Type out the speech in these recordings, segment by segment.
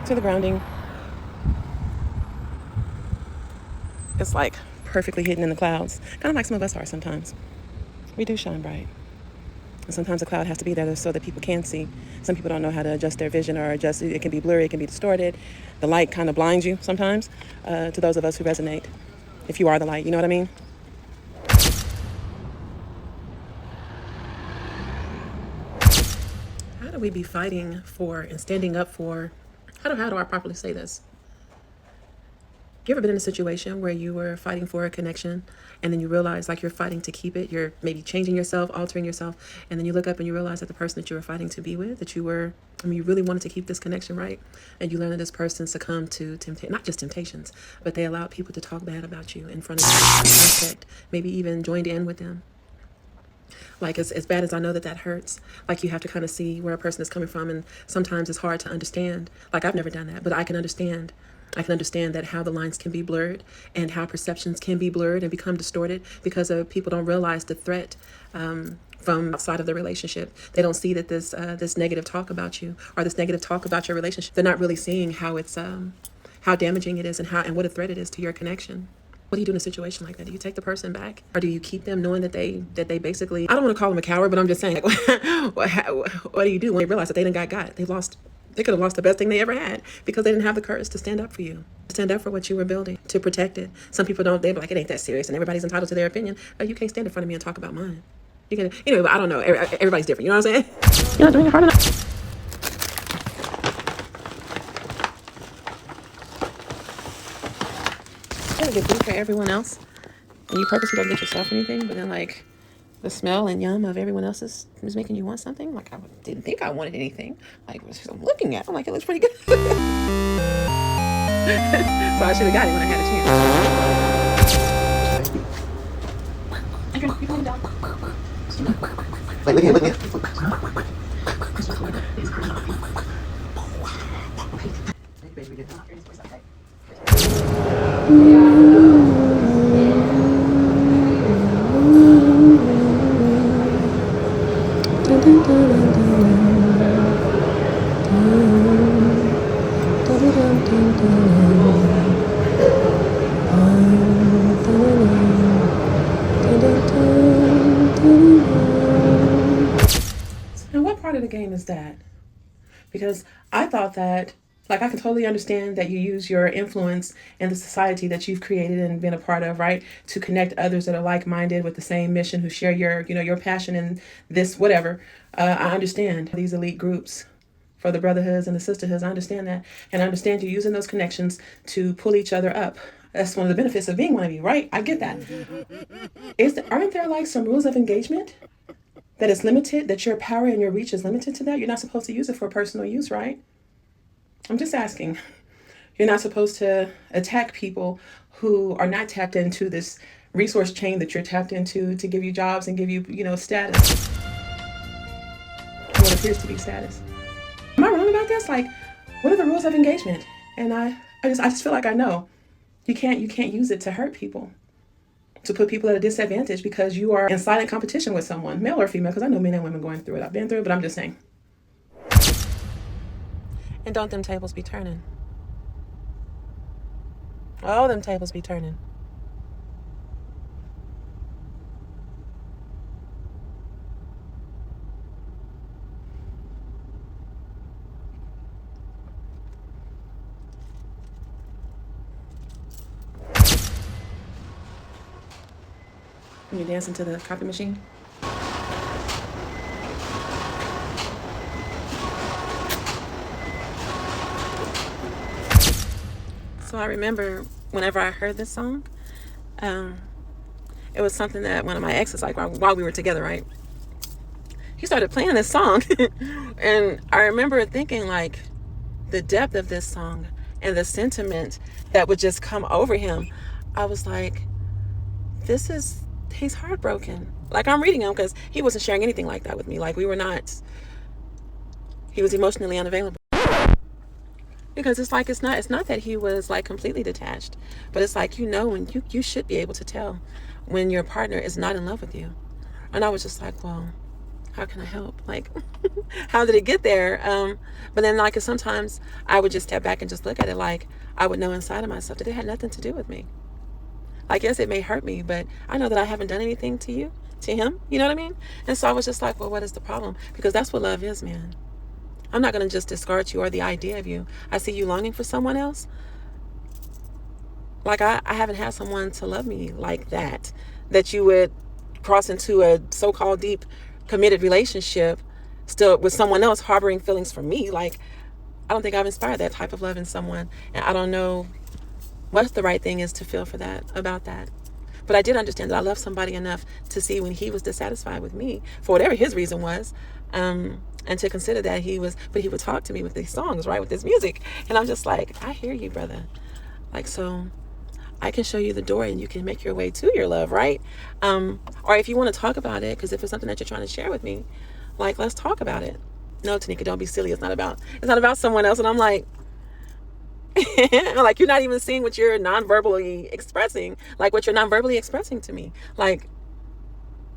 to the grounding. It's like perfectly hidden in the clouds. Kind of like some of us are sometimes. We do shine bright. And sometimes the cloud has to be there so that people can see. Some people don't know how to adjust their vision or adjust it. It can be blurry, it can be distorted. The light kind of blinds you sometimes, to those of us who resonate. If you are the light, you know what I mean? How do we be fighting for and standing up for, how do I properly say this? You ever been in a situation where you were fighting for a connection and then you realize like you're fighting to keep it, you're maybe changing yourself, altering yourself, and then you look up and you realize that the person that you were fighting to be with, that you really wanted to keep this connection, right? And you learn that this person succumbed to not just temptations, but they allowed people to talk bad about you in front of you, maybe even joined in with them. Like, as bad as I know that hurts, like you have to kind of see where a person is coming from, and sometimes it's hard to understand. Like, I've never done that, but I can understand that how the lines can be blurred and how perceptions can be blurred and become distorted because people don't realize the threat from outside of the relationship. They don't see that this negative talk about you or this negative talk about your relationship. They're not really seeing how it's how damaging it is and what a threat it is to your connection. What do you do in a situation like that? Do you take the person back, or do you keep them knowing that they basically, I don't want to call them a coward, but I'm just saying, what do you do when they realize that they done got? They could have lost the best thing they ever had because they didn't have the courage to stand up for you, stand up for what you were building, to protect it. Some people don't, they're like, it ain't that serious, and everybody's entitled to their opinion. Oh, you can't stand in front of me and talk about mine. You can, but I don't know. Everybody's different. You know what I'm saying? You're not doing it hard enough. Get food for everyone else, and you purposely don't get yourself anything, but then like the smell and yum of everyone else's is making you want something. Like, I didn't think I wanted anything. Like, I'm looking at it, I'm like, it looks pretty good. So I should have got it when I had a chance. Like, look at And what part of the game is that? Because I thought that, like, I can totally understand that you use your influence in the society that you've created and been a part of, right, to connect others that are like-minded with the same mission, who share your passion in this, whatever. I understand these elite groups for the brotherhoods and the sisterhoods. I understand that. And I understand you using those connections to pull each other up. That's one of the benefits of being one of you, right? I get that. Aren't there like some rules of engagement that is limited, that your power and your reach is limited to that? You're not supposed to use it for personal use, right? I'm just asking. You're not supposed to attack people who are not tapped into this resource chain that you're tapped into to give you jobs and give you, status. What appears to be status. Am I wrong about this? Like, what are the rules of engagement? And I just feel like I know. You can't use it to hurt people, to put people at a disadvantage because you are in silent competition with someone, male or female, because I know men and women going through it. I've been through it, but I'm just saying. And don't them tables be turning? Oh, them tables be turning. When you're dancing to the copy machine. So I remember whenever I heard this song, it was something that one of my exes, like while we were together, right? He started playing this song. And I remember thinking like the depth of this song and the sentiment that would just come over him. I was like, he's heartbroken. Like, I'm reading him because he wasn't sharing anything like that with me. Like, he was emotionally unavailable. Because it's like, it's not that he was like completely detached, but it's like, when you should be able to tell when your partner is not in love with you. And I was just like, well, how can I help? Like, how did it get there? But then like sometimes I would just step back and just look at it like I would know inside of myself that it had nothing to do with me. Like, yes, it may hurt me, but I know that I haven't done anything to you, to him. You know what I mean? And so I was just like, well, what is the problem? Because that's what love is, man. I'm not going to just discard you or the idea of you. I see you longing for someone else. Like, I haven't had someone to love me like that you would cross into a so-called deep, committed relationship still with someone else harboring feelings for me. Like, I don't think I've inspired that type of love in someone. And I don't know what the right thing is to feel for that, about that. But I did understand that I loved somebody enough to see when he was dissatisfied with me, for whatever his reason was, and to consider that but he would talk to me with these songs, right, with this music. And I'm just like, I hear you, brother. Like, so I can show you the door and you can make your way to your love, right? Or if you want to talk about it, because if it's something that you're trying to share with me, like, let's talk about it. No, Teneca, don't be silly. It's not about someone else. And I'm like, like, you're not even seeing what you're non-verbally expressing, like what you're non-verbally expressing to me. Like,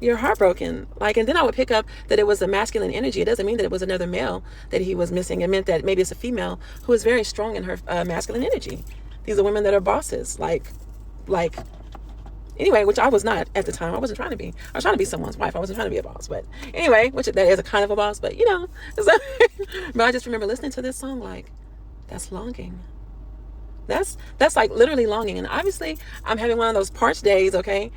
you're heartbroken. Like, and then I would pick up that it was a masculine energy. It doesn't mean that it was another male that he was missing. It meant that maybe it's a female who is very strong in her masculine energy. These are women that are bosses. Like, anyway, which I was not at the time. I wasn't trying to be. I was trying to be someone's wife. I wasn't trying to be a boss. But anyway, which that is a kind of a boss. But, you know, but I just remember listening to this song like, that's longing. That's like literally longing. And obviously I'm having one of those parched days. Okay,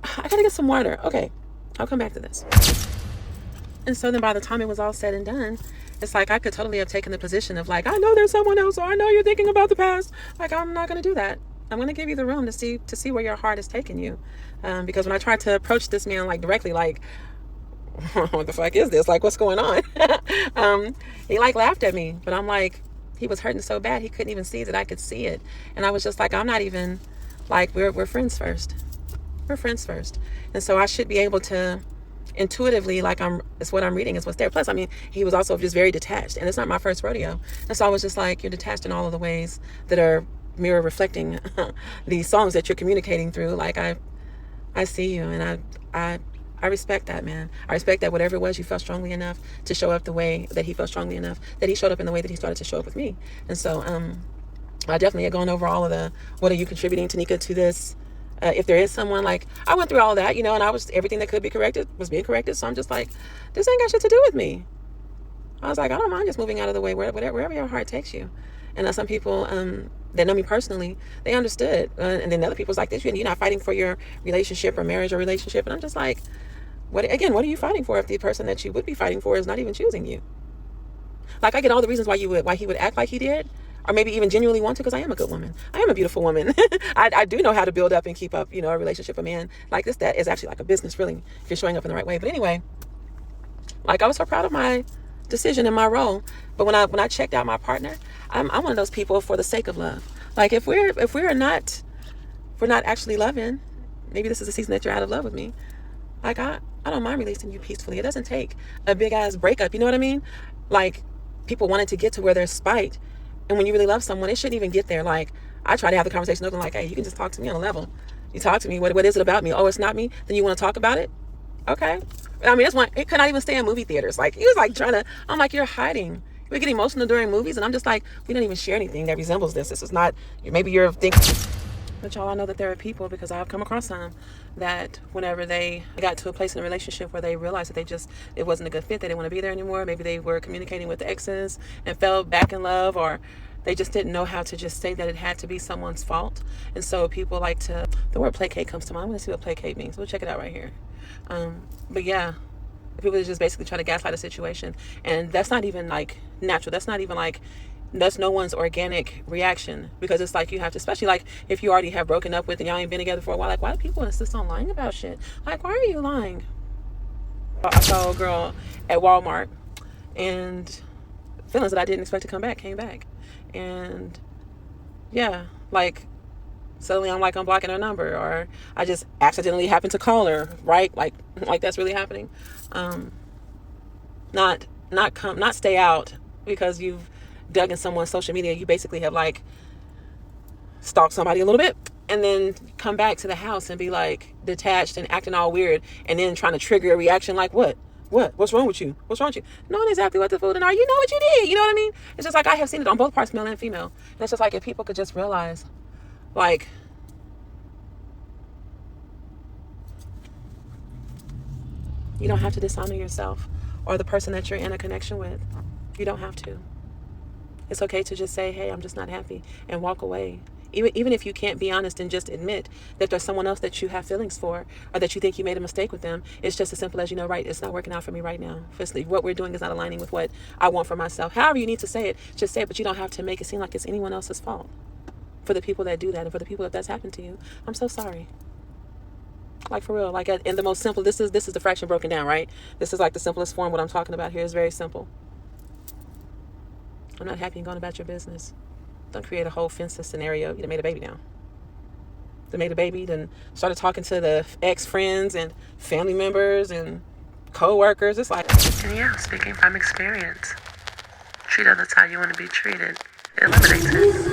I gotta get some water. Okay, I'll come back to this. And so then by the time it was all said and done, it's like I could totally have taken the position of like, I know there's someone else, or I know you're thinking about the past. Like, I'm not going to do that. I'm going to give you the room to see where your heart is taking you. Because when I tried to approach this man like directly, like, what the fuck is this? Like, what's going on? He like laughed at me, but I'm like, he was hurting so bad he couldn't even see that I could see it. And I was just like, I'm not even, like, we're friends first. We're friends first. And so I should be able to intuitively, like, it's what I'm reading is what's there. Plus, I mean, he was also just very detached, and it's not my first rodeo. And so I was just like, you're detached in all of the ways that are mirror reflecting these songs that you're communicating through. Like, I see you, and I respect that, man. I respect that whatever it was, you felt strongly enough to show up the way that he felt strongly enough, that he showed up in the way that he started to show up with me. And so I definitely had gone over all of the, what are you contributing, Teneca, to this? If there is someone, like, I went through all that, you know, and everything that could be corrected was being corrected. So I'm just like, this ain't got shit to do with me. I was like, I don't mind just moving out of the way, wherever your heart takes you. And some people that know me personally, they understood. And then other people's like this, you're not fighting for your relationship or marriage or relationship. And I'm just like, what are you fighting for if the person that you would be fighting for is not even choosing you? Like, I get all the reasons why he would act like he did, or maybe even genuinely want to, because I am a good woman. I am a beautiful woman. I do know how to build up and keep up, you know, a relationship. A man like this, that is actually like a business, really, if you're showing up in the right way. But anyway, like, I was so proud of my decision and my role. But when I checked out my partner, I'm one of those people for the sake of love. Like, if we're not actually loving, maybe this is a season that you're out of love with me. Like, I don't mind releasing you peacefully. It doesn't take a big ass breakup. You know what I mean? Like, people wanted to get to where there's spite. And when you really love someone, it shouldn't even get there. Like, I try to have the conversation open, like, hey, you can just talk to me on a level. You talk to me. What is it about me? Oh, it's not me. Then you want to talk about it? Okay. I mean, it could not even stay in movie theaters. Like, he was like I'm like, you're hiding. We get emotional during movies. And I'm just like, we don't even share anything that resembles this. This is not, maybe you're thinking. But y'all, I know that there are people, because I've come across some, that whenever they got to a place in a relationship where they realized that it wasn't a good fit, they didn't want to be there anymore. Maybe they were communicating with the exes and fell back in love, or they just didn't know how to just say that it had to be someone's fault. And so people like to, the word placate comes to mind. I'm going to see what placate means. We'll check it out right here. But yeah, people just basically try to gaslight a situation. And that's not even like natural. That's no one's organic reaction, because it's like you have to, especially like if you already have broken up with and y'all ain't been together for a while, like, why do people insist on lying about shit? Like, why are you lying? I saw a girl at Walmart, and feelings that I didn't expect to come back came back. And yeah, like, suddenly I'm like unblocking her number, or I just accidentally happened to call her, right? Like that's really happening. Not stay out because you've dug in someone's social media. You basically have like stalked somebody a little bit, and then come back to the house and be like detached and acting all weird, and then trying to trigger a reaction like what? What? What's wrong with you? What's wrong with you? Knowing exactly what the food and are, you know what you did. You know what I mean? It's just like I have seen it on both parts, male and female. And it's just like if people could just realize, like, you don't have to dishonor yourself or the person that you're in a connection with. You don't have to. It's okay to just say, hey, I'm just not happy, and walk away. Even if you can't be honest and just admit that there's someone else that you have feelings for or that you think you made a mistake with them, it's just as simple as, right, it's not working out for me right now. What we're doing is not aligning with what I want for myself. However you need to say it, just say it, but you don't have to make it seem like it's anyone else's fault. For the people that do that and for the people that that's happened to you, I'm so sorry. Like, for real, like, in the most simple, this is the fraction broken down, right? This is like the simplest form. What I'm talking about here is very simple. I'm not happy and going about your business. Don't create a whole fenceless scenario. You done made a baby now. They made a baby, then started talking to the ex-friends and family members and co-workers. It's like, and yeah, speaking from experience, treat others how you want to be treated. It eliminates it.